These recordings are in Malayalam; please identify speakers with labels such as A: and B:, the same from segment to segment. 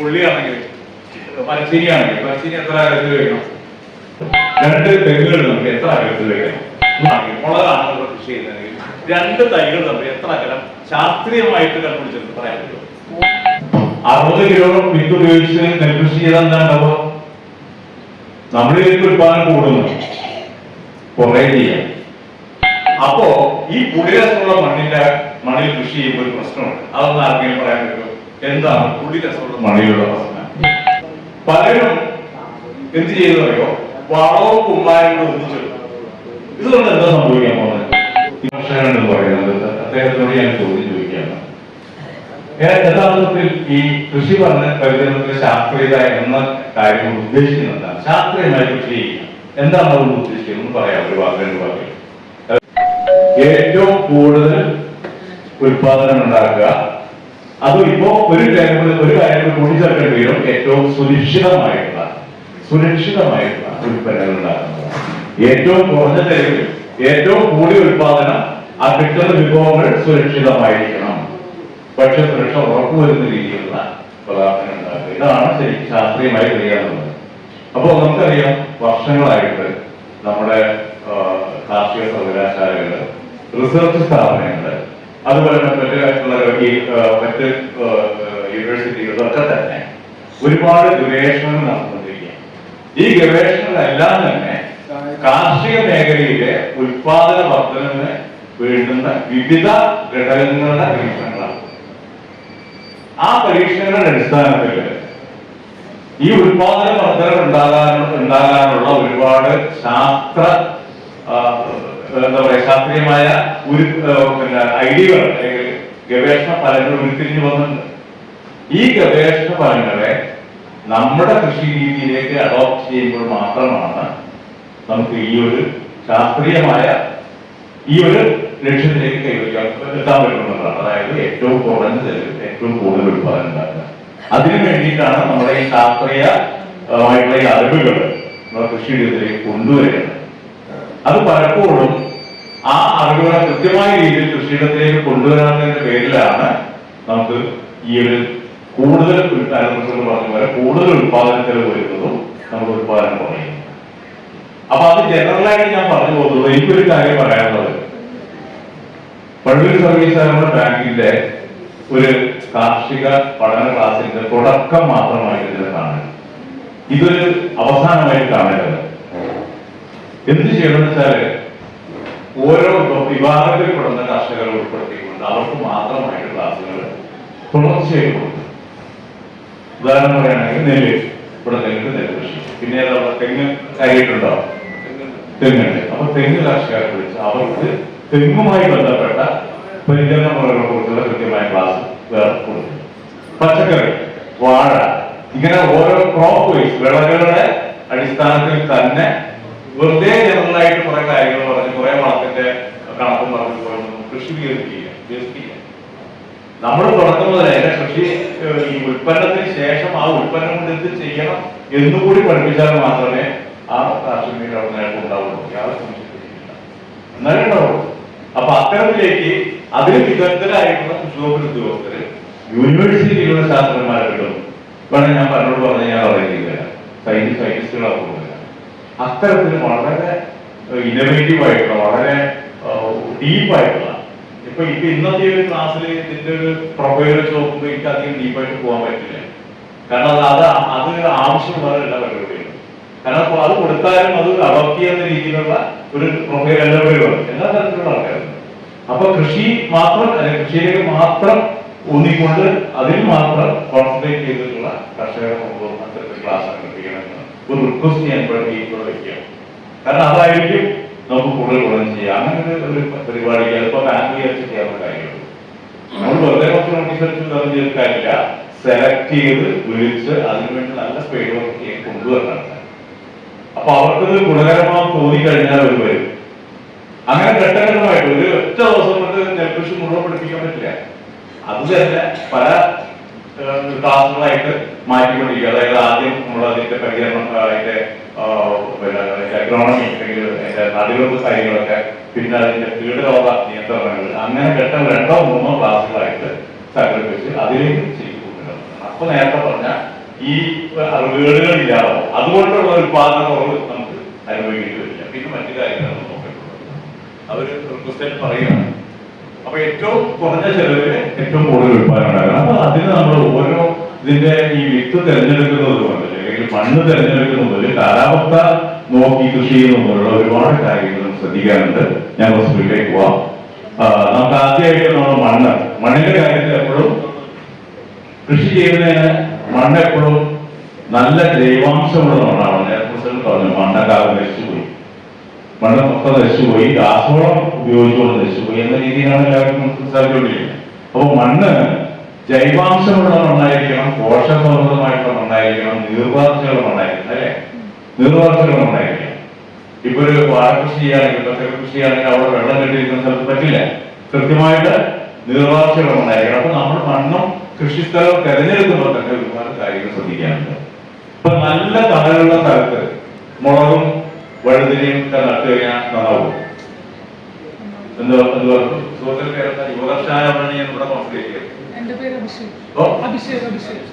A: ഉള്ളിയാണെങ്കിൽ മരച്ചീനിയാണെങ്കിൽ മരച്ചീനി എത്ര അകത്ത് വെക്കണം? 2 തെങ്ങുകൾ തമ്മിൽ എത്ര അകത്ത് വെക്കണം? മുളകാണ് നമ്മൾ കൃഷി ചെയ്യുന്നതെങ്കിൽ 2 തൈകൾ തമ്മിൽ എത്ര അകലം ശാസ്ത്രീയമായിട്ട് കണ്ടുപിടിച്ചെന്ന് പറയാൻ പറ്റുമോ? 60 കിലോ വിത്ത് ഉപയോഗിച്ച് നെൽകൃഷി ചെയ്താൽ എന്താ ഉണ്ടാവുക? നമ്മുടെ ഇതിലേക്ക് ഉത്പാദനം കൂടുന്നു, കുറേ ചെയ്യാം. അപ്പോ ഈ പുളിരസമുള്ള മണ്ണിൽ കൃഷി ചെയ്യുമ്പോൾ ഒരു പ്രശ്നമുണ്ട്. അതൊന്നും ആർക്കെങ്കിലും പറയാൻ പറ്റുമോ? എന്താണ് പുളിരസമുള്ള മണ്ണിലുള്ള പ്രശ്നം? പലരും എന്ത് ചെയ്തു അറിയോ? വളവും കുമ്മായം കൂടെ ഒന്നിച്ചു. ഇതുകൊണ്ട് എന്താ സംഭവിക്കാൻ പോകുന്നത്? എന്ന് പറയുന്നത് അദ്ദേഹത്തിനോട് ഞാൻ ചോദ്യം ചോദിക്കുകയാണ്. യഥാർത്ഥത്തിൽ ഈ കൃഷി പഠന പരിചരണത്തിലെ ശാസ്ത്രീയത എന്ന കാര്യം ഉദ്ദേശിക്കുന്നത് എന്താണ്? ശാസ്ത്രീയമായി കൃഷി ചെയ്യുക എന്താണ് അതുകൊണ്ട് ഉദ്ദേശിക്കുന്നത് പറയാം. ഒരു വാക്ക് പറയും. ഏറ്റവും കൂടുതൽ ഉൽപാദനം ഉണ്ടാക്കുക, അതും ഇപ്പോ ഒരു കാര്യം കൂട്ടിച്ചേർക്കേണ്ടി വരും. ഏറ്റവും സുരക്ഷിതമായിട്ടുള്ള ഉൽപ്പന്നങ്ങൾ ഉണ്ടാക്കുന്നത്, ഏറ്റവും കുറഞ്ഞ ചെലവിൽ ഏറ്റവും കൂടിയ ഉൽപാദനം, ആ കിട്ടുന്ന വിഭവങ്ങൾ സുരക്ഷിതമായിരിക്കണം, ഭക്ഷ്യസുരക്ഷ ഉറപ്പുവരുന്ന രീതിയിലുള്ള പദാർത്ഥങ്ങൾ ഉണ്ടാക്കുക. ഇതാണ് ശരിക്കും ശാസ്ത്രീയമായി ചെയ്യാറുള്ളത്. അപ്പോൾ നമുക്കറിയാം, വർഷങ്ങളായിട്ട് നമ്മുടെ കാർഷിക സർവകലാശാലകള്, റിസർച്ച് സ്ഥാപനങ്ങള്, അതുപോലെ മറ്റ് യൂണിവേഴ്സിറ്റികളൊക്കെ തന്നെ ഒരുപാട് ഗവേഷണങ്ങൾ നടന്നുകൊണ്ടിരിക്കുകയാണ്. ഈ ഗവേഷണങ്ങളെല്ലാം തന്നെ കാർഷിക മേഖലയിലെ ഉൽപാദന വർധനവിന് വേണ്ടുന്ന വിവിധ ഘടകങ്ങളുടെ പരീക്ഷണങ്ങളാണ്. ആ പരീക്ഷണങ്ങളുടെ അടിസ്ഥാനത്തിൽ ഈ ഉൽപാദന വർധന ഉണ്ടാകാനുള്ള ഒരുപാട് ശാസ്ത്രീയമായ ഐഡിയകൾ അല്ലെങ്കിൽ ഗവേഷണ ഫലങ്ങൾ ഉരുത്തിരിഞ്ഞു വന്നിട്ടുണ്ട്. ഈ ഗവേഷണ ഫലങ്ങളെ നമ്മുടെ കൃഷി രീതിയിലേക്ക് അഡോപ്റ്റ് ചെയ്യുമ്പോൾ മാത്രമാണ് നമുക്ക് ഈ ഒരു ശാസ്ത്രീയമായ ഈ ഒരു ലക്ഷ്യത്തിലേക്ക് എത്താൻ പറ്റുന്നതാണ്. അതായത് ഏറ്റവും കുറഞ്ഞ ചെലവിൽ ഏറ്റവും കൂടുതൽ ഉൽപാദനം ഉണ്ടാക്കുക. അതിനു വേണ്ടിയിട്ടാണ് നമ്മുടെ ഈ ശാസ്ത്രീയമായിട്ടുള്ള ഈ അറിവുകൾ നമ്മുടെ കൃഷി രീതിയിലേക്ക് കൊണ്ടുവരുന്നത്. അത് പലപ്പോഴും ആ അറിവുകളെ കൃത്യമായ രീതിയിൽ കൃഷിയിടത്തിലേക്ക് കൊണ്ടുവരാത്തതിന്റെ പേരിലാണ് നമുക്ക് ഈ ഒരു കൂടുതൽ പറഞ്ഞ പോലെ കൂടുതൽ ഉൽപാദനത്തിൽ വരുന്നതും നമുക്ക് ഉൽപാദനം കുറയുന്നു. അപ്പൊ അത് ജനറലായിട്ട് ഞാൻ പറഞ്ഞു പോകുന്നത്, എനിക്കൊരു കാര്യം പറയാനുള്ളത്, പഴൂർ സർവീസ് സഹകരണ ബാങ്കിന്റെ ഒരു കാർഷിക പഠന ക്ലാസിന്റെ തുടക്കം മാത്രമായിട്ട് ഇതിനെ കാണുന്നത്. ഇതൊരു അവസാനമായിട്ട് കാണരുത്. എന്ത് ചെയ്യണമെന്ന് വെച്ചാല് ഓരോ വിഭാഗത്തിൽ പെടുന്ന കർഷകരെ ഉൾപ്പെടുത്തിക്കൊണ്ട് അവർക്ക് മാത്രമായിട്ട് ക്ലാസുകൾ തുടർച്ചയായിട്ട് കൊടുക്കും. ഉദാഹരണം പറയുകയാണെങ്കിൽ നെല്ല്, ഇവിടെ നെല്ല് കൃഷി, പിന്നെ തെങ്ങ് കാര്യമായിട്ടുണ്ടോ? തെങ്ങുണ്ട്. അപ്പൊ തെങ്ങ് കർഷകരെ വിളിച്ച് അവർക്ക് തെങ്ങുമായി ബന്ധപ്പെട്ട പരിചരണ മുറകളെ കുറിച്ചുള്ള കൃത്യമായ ക്ലാസ് വേറെ കൊടുക്കും. പച്ചക്കറി, വാഴ, ഇങ്ങനെ ഓരോ ക്രോപ്പ് വൈസ് വിളകളുടെ അടിസ്ഥാനത്തിൽ തന്നെ വെറുതെ ജനറലായിട്ട് കുറെ കാര്യങ്ങൾ പറഞ്ഞ് കുറെ വളത്തിന്റെ കണക്കും പറഞ്ഞു പോയൊന്നും കൃഷി വികസിപ്പിക്കുക. നമ്മൾ തുടക്കം മുതൽ അതിന്റെ കൃഷി ഈ ഉൽപ്പന്നത്തിന് ശേഷം ആ ഉൽപ്പന്നം കൊണ്ട് എന്ത് ചെയ്യണം എന്നുകൂടി പഠിപ്പിച്ചാൽ മാത്രമേ ആ കാർഷിക നേട്ടം ഉണ്ടാവുള്ളൂ. യാതൊരു സംശയത്തില്ല, എന്നാലേ ഉണ്ടാവുള്ളൂ. അപ്പൊ അത്തരത്തിലേക്ക് അതിന് വിദഗ്ധരായിട്ടുള്ള കൃഷിവകുപ്പ് ഉദ്യോഗസ്ഥര്, യൂണിവേഴ്സിറ്റിയിലുള്ള ശാസ്ത്രജ്ഞന്മാരെ കിട്ടും. വേണം ഞാൻ പറഞ്ഞോട് ഞാൻ പറയുന്നില്ല, സയന്റിസ്റ്റുകളാണ് പോകുന്നത്. അത്തരത്തിൽ വളരെ ഇന്നോവേറ്റീവ് ആയിട്ടുള്ള, വളരെ ഡീപ്പായിട്ടുള്ള, ഇപ്പൊ ഇന്നത്തെ ഒരു ക്ലാസ്സിൽ ഇതിന്റെ ഒരു പ്രൊഫൈൽ വെച്ച് നോക്കുമ്പോൾ എനിക്ക് അധികം ഡീപ്പായിട്ട് പോകാൻ പറ്റില്ല. കാരണം അത് ആവശ്യമുള്ളവരല്ല പരിപാടികൾ. കാരണം അത് കൊടുത്താലും അത് അഡോപ്റ്റ് ചെയ്യുന്ന രീതിയിലുള്ള ഒരു പ്രൊഫൈൽ എല്ലാവരും എല്ലാ തരത്തിലുള്ള ആൾക്കാരുണ്ട്. അപ്പൊ കൃഷി മാത്രം, കൃഷിയിലേക്ക് മാത്രം ഊന്നിക്കൊണ്ട് അതിൽ മാത്രം കോൺസെൻട്രേറ്റ് ചെയ്തിട്ടുള്ള കർഷകരെ കൊണ്ടുപോകുന്ന അത്തരത്തിൽ ക്ലാസ് സംഘടിപ്പിക്കണമെന്ന് ഒരു റിക്വസ്റ്റ് ഞാൻ ഇവിടെ വയ്ക്കുകയാണ്. കാരണം അതായിരിക്കും നമുക്ക് കൂടുതൽ ഗുണം ചെയ്യാം. അങ്ങനെ ഒരു പരിപാടിക്ക് അതിപ്പോ ബാങ്ക് വിചാരിച്ച് ചെയ്യാവുന്ന കാര്യമുള്ളൂ. നമ്മൾ വെറുതെ കുറച്ച് നോട്ടീസ് അടിച്ച് ചെയ്ത കാര്യമില്ല, സെലക്ട് ചെയ്ത് വിളിച്ച് അതിനുവേണ്ടി നല്ല സ്പീഡ് വർക്ക് കൊണ്ടുവരണം. അപ്പൊ അവർക്കത് ഗുണകരമാണെന്ന് തോന്നിക്കഴിഞ്ഞാൽ അവർ വരും. അങ്ങനെ ഘട്ടഘട്ടമായിട്ട് ഒരു ഒറ്റ ദിവസം കൊണ്ട് നെൽകൃഷി മുഴുവൻ പഠിപ്പിക്കാൻ പറ്റില്ല. അത് തന്നെ പല ക്ലാസുകളായിട്ട് മാറ്റിക്കൊണ്ടിരിക്കുക. അതായത് ആദ്യം നമ്മൾ അതിന്റെ പരിചരണം, അതിന്റെ അഗ്രോണമി അല്ലെങ്കിൽ അതിന്റെ നടുവെപ്പ് കാര്യങ്ങളൊക്കെ, പിന്നെ അതിന്റെ കീടരോഗ നിയന്ത്രണങ്ങൾ, അങ്ങനെ ഘട്ടം 2 or 3 ക്ലാസുകളായിട്ട് സംഘടിപ്പിച്ച് അതിലേക്ക് ചെയ്തു കൊണ്ടുവരണം. അപ്പൊ നേരത്തെ പറഞ്ഞ ഈ വീടുകൾ ഇല്ലാതാവും, അതുകൊണ്ടുള്ള ഉത്പാദന കുറവ് നമുക്ക് അനുഭവിക്കേണ്ടി വരില്ല. പിന്നെ മറ്റു കാര്യങ്ങളൊന്നും നോക്കിയിട്ടുള്ളത് അവര് റിക്വസ്റ്റ് പറയുകയാണ്. അപ്പൊ ഏറ്റവും കുറഞ്ഞ ചെലവില് ഏറ്റവും കൂടുതൽ ഉത്പാദനം ഉണ്ടാക്കണം. അപ്പൊ അതിന് നമ്മൾ ഓരോ ഇതിന്റെ ഈ വിത്ത് തിരഞ്ഞെടുക്കുന്നത് മുതൽ അല്ലെങ്കിൽ മണ്ണ് തിരഞ്ഞെടുക്കുന്നത് മുതൽ കാലാവസ്ഥ നോക്കി കൃഷി ചെയ്യുന്നതുപോലുള്ള ഒരുപാട് കാര്യങ്ങൾ ശ്രദ്ധിക്കാനുണ്ട്. ഞാൻ ഹോസ്പിറ്റലിലേക്ക് പോവാം. നമുക്ക് ആദ്യമായിട്ട് നമ്മൾ മണ്ണിന്റെ കാര്യത്തിൽ എപ്പോഴും കൃഷി ചെയ്യുന്നതിന് മണ്ണ് എപ്പോഴും നല്ല ജൈവാംശമുള്ള മണ്ണാണ്. ഞാൻ പറഞ്ഞു മണ്ണൊക്കെ നശിച്ചുപോയി, മണ്ണ് മൊത്തം നശിച്ചുപോയി, രാസവളം ഉപയോഗിച്ചുകൊണ്ട് നശിച്ചുപോയി എന്ന രീതിയിലാണ് എല്ലാവരും സംസാരിച്ചുകൊണ്ടിരിക്കുന്നത്. അപ്പോൾ മണ്ണ് ജൈവാംശമുള്ള മണ്ണായിരിക്കണം, പോഷകസമൃദ്ധമായിട്ടുള്ള മണ്ണായിരിക്കണം, നീർവാർച്ചയുള്ള മണ്ണായിരിക്കണം, അല്ലെ? നീർവാർച്ചയുള്ള മണ്ണായിരിക്കണം. ഇപ്പൊ ഒരു വാഴകൃഷി ചെയ്യുകയാണെങ്കിൽ, പച്ചക്കറി കൃഷി ചെയ്യുകയാണെങ്കിൽ അവിടെ വെള്ളം കെട്ടിയിരിക്കുന്ന സ്ഥലത്ത് പറ്റില്ല. കൃത്യമായിട്ട് നീർവാർച്ചയുള്ള മണ്ണായിരിക്കണം. അപ്പൊ നമ്മൾ മണ്ണും കൃഷിസ്ഥലവും തെരഞ്ഞെടുക്കുമ്പോൾ തന്നെ ഒരുപാട് കാര്യങ്ങൾ ശ്രദ്ധിക്കാനുണ്ട്. ഇപ്പൊ നല്ല തണലുള്ള സ്ഥലത്ത് മുളകും വഴുതിനെയും ഒക്കെ നട്ടു കഴിഞ്ഞാൽ നന്നാവും.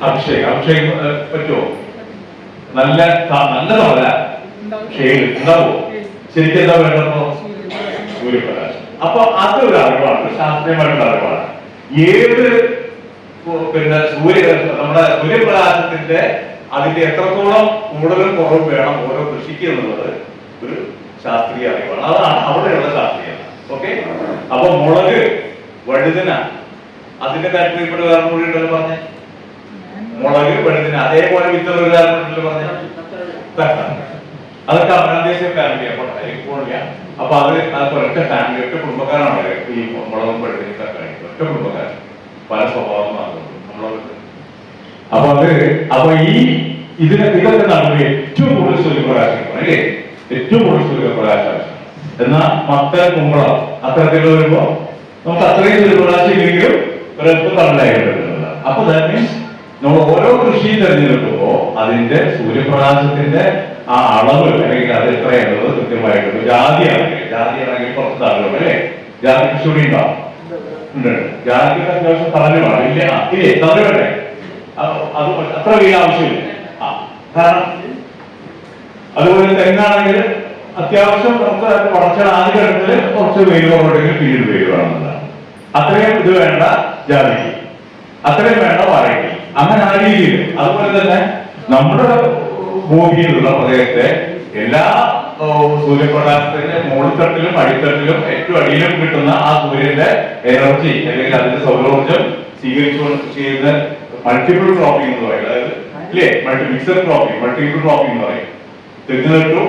A: അഭിഷേക് പറ്റുമോ? നല്ല നല്ല തവല ഷെയ്ഡ് ഉണ്ടാവോ? ശരിക്കും എന്താ വേണ്ടപ്പോ? സൂര്യപ്രകാശം. അപ്പൊ അതൊരു അറിവാണ്, ശാസ്ത്രീയമായിട്ടുള്ള അറിവാണ്. ഏത് പിന്നെ നമ്മുടെ സൂര്യപ്രകാശത്തിന്റെ അതിന്റെ എത്രത്തോളം കൂടുതലും കുറവും വേണം ഓരോ കൃഷിക്ക് എന്നുള്ളത് ഒരു ശാസ്ത്രീയ അറിവാണ്. അതാണ് അവിടെയുള്ള ശാസ്ത്രീയത. ഓക്കെ. അപ്പൊ മുളക്, വഴുതന, അതിന്റെ കാര്യത്തിൽ ഇവിടെ വേറെ കൂടി ഉണ്ടല്ലോ പറഞ്ഞേ. മുളക്, വഴുതന, അതേപോലെ വിത്തുള്ള ഒരു കാരണം പറഞ്ഞ അതൊക്കെ അമരാദേശീയ ഫാമിലിയാണ്. അപ്പൊ അത് ഒറ്റ ഫാമിലി, ഒറ്റ കുടുംബക്കാരാണ് ഈ മുളകും വഴുതനയൊക്കെ കഴിക്കുന്നത്. ഒറ്റ കുടുംബക്കാരൻ, പല സ്വഭാവം നമ്മളവർക്ക്. അപ്പൊ ഈ ഇതൊക്കെ നമുക്ക് ഏറ്റവും കൂടുതൽ സൂര്യപ്രകാശം അല്ലേ? ഏറ്റവും കൂടുതൽ സൂര്യപ്രകാശം. എന്നാൽ മത്തൻ, കുമ്പളം അത്തരത്തിലുള്ള വരുമ്പോ നമുക്ക് അത്രയും സൂര്യപ്രകാശം ഇല്ലെങ്കിലും ഒരൽപ്പം തണലായിട്ടുണ്ട്. അപ്പൊ തന്നെ നമ്മൾ ഓരോ കൃഷിയും തിരഞ്ഞെടുക്കുമ്പോൾ അതിന്റെ സൂര്യപ്രകാശത്തിന്റെ ആ അളവ് അല്ലെങ്കിൽ അത് എത്രയാണുള്ളത് കൃത്യമായിട്ടുണ്ട്. ജാതിയാണെങ്കിൽ കുറച്ച് താഴെ അല്ലേ? ജാതി കൃഷി കൂടി ഉണ്ടാവും. ജാതിക്ക് അത്യാവശ്യം തണലുമാണ്. ഇല്ലേ? തണല് വേണ്ടേ? അത് അത്ര വെയിൽ ആവശ്യമില്ല. കാരണം അതുപോലെ തെങ്ങാണെങ്കിൽ അത്യാവശ്യം നമുക്ക് വളർച്ച ആദ്യ ഘട്ടത്തില് കുറച്ച് വെയിൽ കുറവുണ്ടെങ്കിൽ പിന്നീട് വെയിൽ വേണമെന്നതാണ്. അത്രയും ഇത് വേണ്ട ജാതിക്ക്, അത്രയും വേണ്ട വാഴയ്ക്ക്. അങ്ങനെ ആ രീതിയിൽ. അതുപോലെ തന്നെ നമ്മുടെ ഭൂമിയിലുള്ള പ്രദേശത്തെ എല്ലാ സൂര്യപ്രകാശത്തിന്റെ മുകളിത്തട്ടിലും അടിത്തട്ടിലും ഏറ്റവും അടിയിലും കിട്ടുന്ന ആ സൂര്യന്റെ എനർജി അല്ലെങ്കിൽ അതിന്റെ സൗരോർജം സ്വീകരിച്ചുകൊണ്ട് ചെയ്യുന്ന മൾട്ടിപ്പിൾ ക്രോപ്പിംഗ് എന്ന് പറയും. അതായത് ഇല്ലേ, മിക്സർ ക്രോപ്പിംഗ്, മൾട്ടിപ്പിൾ ക്രോപ്പിംഗ് എന്ന് പറയും. തെങ്ങ് നട്ടു,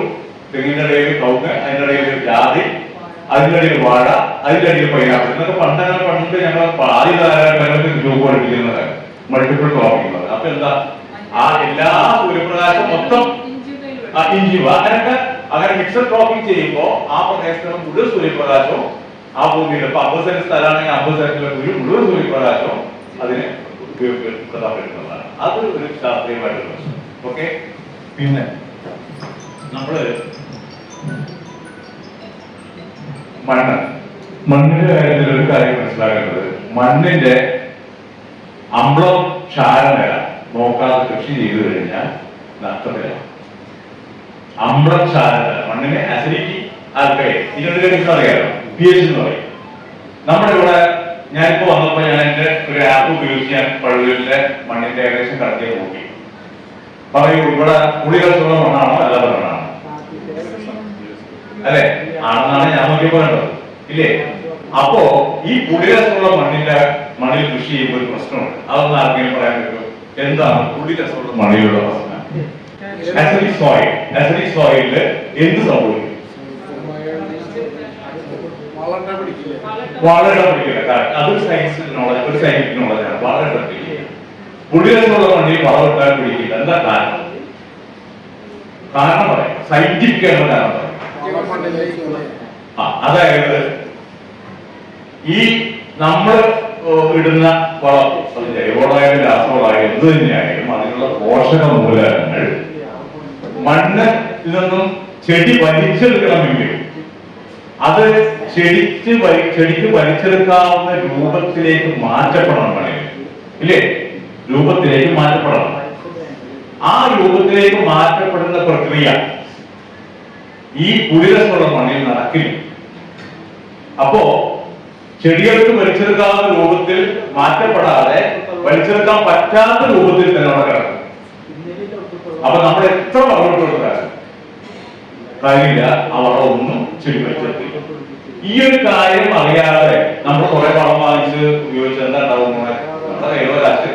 A: തെങ്ങിന്റെ ഇടയിൽ കവുങ്ങ്, അതിന്റെ ഇടയിൽ ജാതി, അതിന്റെ ഇടയിൽ വാഴ, അതിന്റെ ഇടയിൽ പൈനാപ്പിൾ. ഇതൊക്കെ പണ്ട് ഞങ്ങൾ ആദ്യകാലഘട്ടത്തിൽ ഗ്രൂപ്പ് പഠിപ്പിക്കുന്നത് മൾട്ടിപ്പിൾ ക്രോപ്പിംഗ്. അപ്പൊ എന്താ, ആ എല്ലാ സൂര്യപ്രകാശം മൊത്തം ഇഞ്ചി അങ്ങനെ മിക്സർ ക്രോപ്പിംഗ് ചെയ്യുമ്പോൾ ആ പ്രദേശത്തുള്ള മുഴുവൻ സൂര്യപ്രകാശവും ആ ഭൂമിയിൽ ഇപ്പൊ 50 സെന്റ് സ്ഥലമാണെങ്കിൽ 50 സെന്റിലെ മുഴുവൻ സൂര്യപ്രകാശവും അതിന് ഉപയോഗപ്പെടുത്താൻ പറ്റുന്നതാണ്. അത് ഒരു ശാസ്ത്രീയമായിട്ടുള്ള പ്രശ്നം. ഓക്കെ. പിന്നെ നമ്മള് മണ്ണിന്റെ കാര്യത്തിൽ ഒരു കാര്യം മനസ്സിലാക്കേണ്ടത്, മണ്ണിന്റെ അമ്ലം ക്ഷാരനില നോക്കാതെ കൃഷി ചെയ്തു കഴിഞ്ഞാൽ നഷ്ടത്തിലാണ്. അമ്ലം ക്ഷാരനില, മണ്ണിനെ അസിഡിറ്റി ആൽക്കലൈൻ, ഇതിനൊരു കാര്യം അറിയാലോ, pH എന്ന് പറയും. നമ്മുടെ ഇവിടെ ഞാനിപ്പോ വന്നപ്പോ ഞാൻ എന്റെ ഒരു ആപ്പ് ഉപയോഗിച്ച് ഞാൻ പള്ളിയിലെ മണ്ണിന്റെ ഏകദേശം കടത്തിയെ നോക്കി. പറയൂ, ഇവിടെ പുളികൾക്കുള്ള മണ്ണാണോ അല്ലാതെ മണ്ണാണോ? അല്ലെ, ആണെന്നാണ് ഞാൻ നോക്കിയപ്പോ കണ്ടത്. ഇല്ലേ? അപ്പോ ഈ പുളിരസമുള്ള മണ്ണിൽ കൃഷി ചെയ്യുമ്പോൾ ഒരു പ്രശ്നമുണ്ട്. അതൊന്നും ആർക്കെങ്കിലും പറയാൻ പറ്റുമോ? എന്താണ് പുളിരസമുള്ള മണ്ണിലുള്ള പ്രശ്നം? അസിഡിക് സോയിലില് എന്ത് സംഭവിക്കും? വളരെ പിടിക്കില്ല. അതൊരു സയൻസിക് നോളജ്, ഒരു സയന്റിഫിക് നോളജാണ്. വളരെ പിടിക്കില്ല. പുളിരസമുള്ള മണ്ണിൽ വളമിട്ടാൽ പിടിക്കില്ല. എന്താ കാരണം? കാരണം പറയാം, സയന്റിഫിക് ആയിട്ടുള്ള കാരണം പറയാം. അതായത് ഈ നമ്മൾ ഇടുന്ന വളം, അത് ജൈവവളമായാലും രാസവളമായാലും എന്ത് തന്നെയായാലും അതിനുള്ള പോഷക മൂലകങ്ങൾ മണ്ണ് ഇതൊന്നും ചെടി വലിച്ചെടുക്കണമെങ്കിൽ അത് ചെടിക്ക് വലിച്ചെടുക്കാവുന്ന രൂപത്തിലേക്ക് മാറ്റപ്പെടണം മണ്ണിൽ. ഇല്ലേ? രൂപത്തിലേക്ക് മാറ്റപ്പെടണം. ആ രൂപത്തിലേക്ക് മാറ്റപ്പെടുന്ന പ്രക്രിയ ഈ പുളിരസമുള്ള മണ്ണിൽ നടക്കില്ല. അപ്പോ ചെടികൾക്ക് വലിച്ചെടുക്കാവുന്ന രൂപത്തിൽ മാറ്റപ്പെടാതെ വലിച്ചെടുക്കാൻ പറ്റാത്ത രൂപത്തിൽ തന്നെ അവിടെ കിടക്കും. അപ്പൊ നമ്മൾ എത്ര വളമിട്ട് കൊടുത്താലും കാര്യമില്ല, ആ വളം ഒന്നും ചെടി വലിച്ചെടുത്തില്ല. ഈ ഒരു കാര്യം അറിയാതെ നമ്മൾ കുറെ വളം വാങ്ങിച്ച് ഉപയോഗിച്ച് എന്താ ഉണ്ടാവും? നമ്മുടെ കയ്യിലോ കാശ്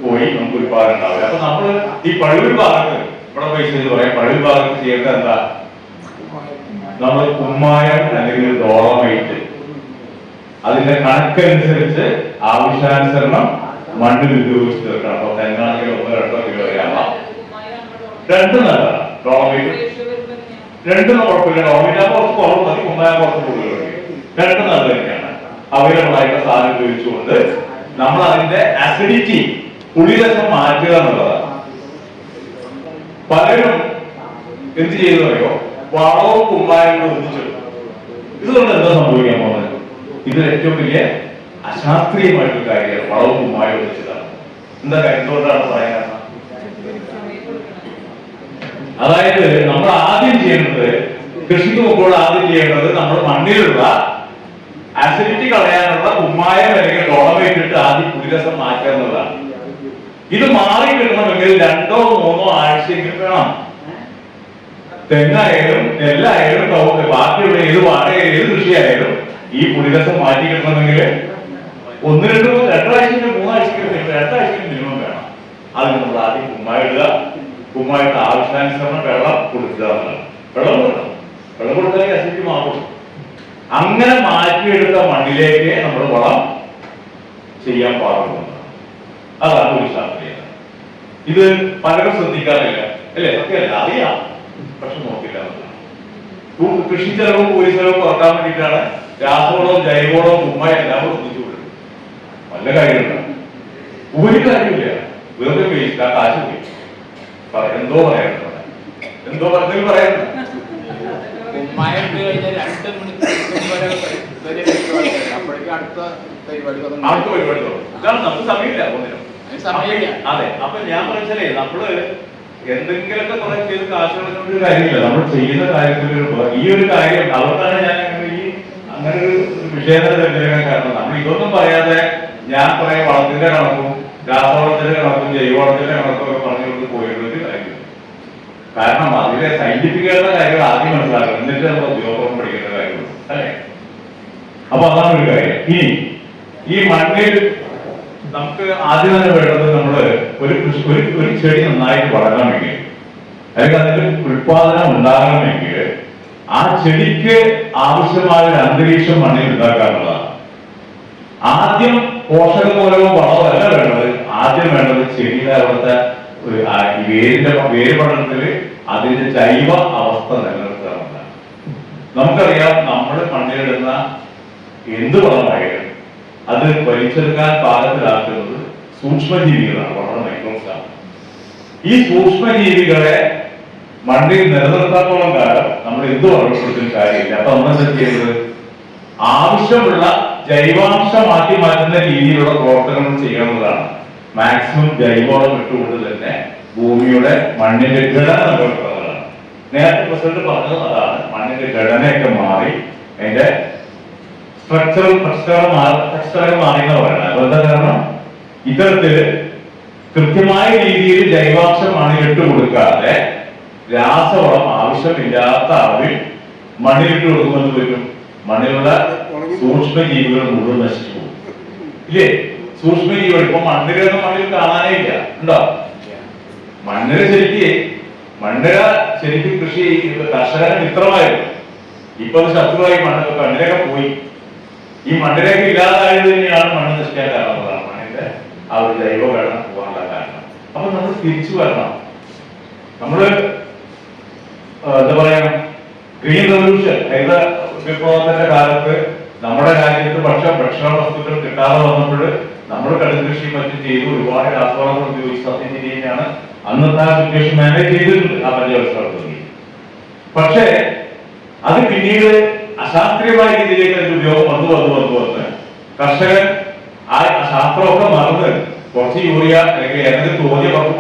A: പോയി നമുക്ക് ഉത്പാദനം ഉണ്ടാവില്ല. അപ്പൊ നമ്മൾ ഈ പഴുവിൽ ഭാഗത്ത് ഇവിടെ പൈസ പറയാം, പഴുവിൽ ഭാഗത്ത് ചെയ്യേണ്ടത് എന്താ? നമ്മൾ കുമ്മായം അല്ലെങ്കിൽ ഡോളമൈറ്റ് അതിന്റെ കണക്കനുസരിച്ച് ആവശ്യാനുസരണം മണ്ണിൽ ഉപയോഗിച്ച് തീർക്കണം. അപ്പൊ തെങ്ങാണെങ്കിൽ 1-2 കിലോ ആവാം. രണ്ടും നല്ലതാണ്. ഡോളമൈറ്റ് രണ്ടും കുഴപ്പമില്ല. ഡോളമൈറ്റ് കുറച്ച് കുറവ് മതി, കുമ്മായം കുറച്ച് കൂടുതൽ മതി. രണ്ടും നല്ല തന്നെയാണ്. അവൈലബിൾ ആയിട്ടുള്ള സാധനം ഉപയോഗിച്ചുകൊണ്ട് നമ്മൾ അതിന്റെ അസിഡിറ്റി പുളിരസം മാറ്റുക എന്നുള്ളതാണ്. പലരും എന്ത് ചെയ്തു അറിയോ? വളവും കുമ്മായങ്ങളും ഒന്നിച്ചെടുക്കും. ഇതുകൊണ്ട് എന്താ സംഭവിക്കാൻ പോകുന്നത്? ഇത് ഏറ്റവും വലിയ അശാസ്ത്രീയമായിട്ടൊരു കാര്യമാണ്. വളവും കുമ്മായവും ഒന്നിച്ചതാണ്. എന്താ കാര്യം? എന്തുകൊണ്ടാണ് പറയാൻ? അതായത് നമ്മൾ ആദ്യം ചെയ്യേണ്ടത്, കൃഷിക്ക് മുമ്പ് ആദ്യം ചെയ്യേണ്ടത്, നമ്മൾ മണ്ണിലുള്ള അസിഡിറ്റി കളയാനുള്ള കുമ്മായം അല്ലെങ്കിൽ ഡോളമൈറ്റ് ഇട്ട് ആദ്യം പുളിരസം മാറ്റുക എന്നുള്ളതാണ്. ഇത് മാറി കിട്ടണമെങ്കിൽ 2-3 ആഴ്ചയെങ്കിലും വേണം. തെങ്ങായാലും നെല്ലായാലും ബാക്കിയുള്ള ഏത് വാഴയായാലും ഏത് കൃഷിയായാലും ഈ പുളിരസം മാറ്റി കിട്ടണമെങ്കിൽ 1-2 ആഴ്ചയ്ക്ക് 3 ആഴ്ചയ്ക്ക് 2 ആഴ്ചയ്ക്ക് മിനിമം വേണം. അതിന് നമ്മൾ ആദ്യം കുമ്മായം ഇടുക. കുമ്മായിട്ട് ആവശ്യാനുസരണം വെള്ളം കൊടുക്കുക എന്നുള്ളത്. വെള്ളം കൊടുത്താൽ അസിഡിറ്റി മാറും. അങ്ങനെ മാറ്റിയെടുത്ത മണ്ണിലേക്ക് നമ്മൾ വളം ചെയ്യാൻ പാടുള്ളൂ. അതാണ് ഒരു ശാസ്ത്രീയത. ഇത് പലരും ശ്രദ്ധിക്കാറില്ല, അല്ലേ? സത്യമല്ല, അറിയാം, പക്ഷെ നോക്കില്ല. കൃഷി ചെലവും കൂലി ചെലവും കുറക്കാൻ വേണ്ടിയിട്ടാണ് രാസവളവും ജൈവവളവും കുമ്മായം എല്ലാം ഒന്നിച്ചു കൊടുക്കും. നല്ല കാര്യമില്ല, ഒരു കാര്യമില്ല, വെറുതെ വേസ്റ്റ്. ആ കാശ് പോയി. എന്തോ പറയാനുണ്ട്, എന്തോ പറഞ്ഞെങ്കിൽ പറയാനുണ്ട്. അടുത്ത പരിപാടി നമുക്ക് സമയമില്ല ഒന്നിനും. അതെ, അപ്പൊ ഞാൻ പറഞ്ഞാലേ നമ്മള് എന്തെങ്കിലുമൊക്കെ കുറെ ചെയ്ത് കാശുകളൊരു കാര്യമില്ല. നമ്മൾ ചെയ്യുന്ന കാര്യത്തിൽ ഈ ഒരു കാര്യം അവർക്കാണ് ഞാൻ അങ്ങനെ ഒരു വിഷയം തിരഞ്ഞെടുക്കാൻ കാരണം. നമ്മൾ ഇതൊന്നും പറയാതെ ഞാൻ കുറെ വളത്തിന്റെ കണക്കും രാസവളത്തിന്റെ കണക്കും ജൈവവളത്തിന്റെ കണക്കും ഒക്കെ പറഞ്ഞുകൊണ്ട് പോയിട്ട് കാര്യമില്ല. കാരണം അതിലെ സയന്റിഫിക് ആയിട്ടുള്ള കാര്യങ്ങൾ ആദ്യം മനസ്സിലാക്കണം, എന്നിട്ട് നമ്മൾ ഉപയോഗം പഠിക്കേണ്ട കാര്യമുള്ളൂ, അല്ലെ? അപ്പൊ അതാണ് ഒരു കാര്യം. ഇനി ഈ മണ്ണിൽ നമുക്ക് ആദ്യം തന്നെ വേണ്ടത്, നമ്മള് ഒരു ചെടി നന്നായിട്ട് വളരണമെങ്കിൽ അല്ലെങ്കിൽ അതിന്റെ ഉത്പാദനം ഉണ്ടാകണമെങ്കിൽ ആ ചെടിക്ക് ആവശ്യമായ ഒരു അന്തരീക്ഷം മണ്ണിൽ ഉണ്ടാക്കാനുള്ളതാണ്. ആദ്യം പോഷകമൂലവും വളവും അല്ല വേണ്ടത്. ആദ്യം വേണ്ടത് ചെടിയുടെ അവിടുത്തെ വേര് പഠനത്തിൽ അതിന്റെ ജൈവ അവസ്ഥ നിലനിർത്തുക. നമുക്കറിയാം, നമ്മൾ മണ്ണിലിടുന്ന എന്ത് വളമായാലും അത് വലിച്ചെടുക്കാൻ പാകത്തിലാക്കുന്നത് സൂക്ഷ്മജീവികളാണ്, വളരെ മൈക്രോസാണ്. ഈ സൂക്ഷ്മജീവികളെ മണ്ണിൽ നിലനിർത്താത്തോളം കാലം നമ്മൾ എന്ത് വളർത്തിയിട്ടും കാര്യമില്ല. അപ്പൊ നമ്മളെന്താ ചെയ്യുന്നത്? ആവശ്യമുള്ള ജൈവാംശം മാറ്റുന്ന രീതിയിലുള്ള പ്രവർത്തനങ്ങൾ ചെയ്യണമെന്നതാണ്. മാക്സിമം ജൈവവളം ഇട്ടുകൊണ്ട് തന്നെ ഭൂമിയുടെ മണ്ണിന്റെ ഘടന നിലനിർത്തുന്നതാണ്. നേരത്തെ പ്രസിഡന്റ് പറഞ്ഞത് അതാണ്. മണ്ണിന്റെ ഘടനയൊക്കെ മാറി അതിന്റെ സ്ട്രക്ചർ മാറിയെന്ന് പറയുന്നത്. അതെന്താ കാരണം? ഇത്തരത്തില് കൃത്യമായ രീതിയിൽ ജൈവാംശം മണ്ണിലിട്ട് കൊടുക്കാതെ രാസവളം ആവശ്യമില്ലാത്ത അളവിൽ മണ്ണിലിട്ട് കൊടുക്കുമെന്ന് വരും. മണ്ണിലുള്ള സൂക്ഷ്മജീവികൾ മുഴുവൻ നശിച്ചു പോകും, ഇല്ലേ? സൂക്ഷ്മജീവികൾ ഇപ്പൊ മണ്ണിലൊന്നും മണ്ണിൽ കാണാനേ ഇല്ല, ഉണ്ടോ? ശരിക്കും കൃഷി കർഷകന് മിത്രമായിരുന്നു. ഇപ്പൊ അത് ശത്രുവായി മണ്ണിലൊക്കെ പോയി. ഈ മണ്ണിലേക്ക് ഇല്ലാതായത് തന്നെയാണ് മണ്ണ് നശിക്കാൻ കാരണമാണ്. മണ്ണിന്റെ ആ ഒരു ജൈവ ഘടന പോകാനുള്ള കാരണം. അപ്പൊ നമ്മൾ തിരിച്ചു വരണം. നമ്മള് എന്താ പറയാ, ഗ്രീൻ റെവല്യൂഷൻ, ഹരിത വിപ്ലവത്തിന്റെ കാലത്ത് നമ്മുടെ രാജ്യത്ത് ഭക്ഷണ വസ്തുക്കൾ കിട്ടാതെ വന്നപ്പോൾ നമ്മൾ കടുകൃഷി മറ്റും ചെയ്ത് ഒരുപാട് രാസവളങ്ങൾ ഉപയോഗിച്ച് സത്യം ചെയ്യുകയാണ് അന്നത്തെ ആ സിറ്റുവേഷൻ മാനേജ് ചെയ്തിട്ടുണ്ട് ആ പഞ്ചവത്സരത്തിൽ. പക്ഷേ അത് പിന്നീട് അശാസ്ത്രീയമായ രീതിയിലേക്ക് അതിന്റെ ഉപയോഗം വന്ന് കർഷകൻ ആ ശാസ്ത്രമൊക്കെ മറന്ന് കുറച്ച് യൂറിയ അല്ലെങ്കിൽ ഏതെങ്കിലും തോന്നിയ കുറച്ച്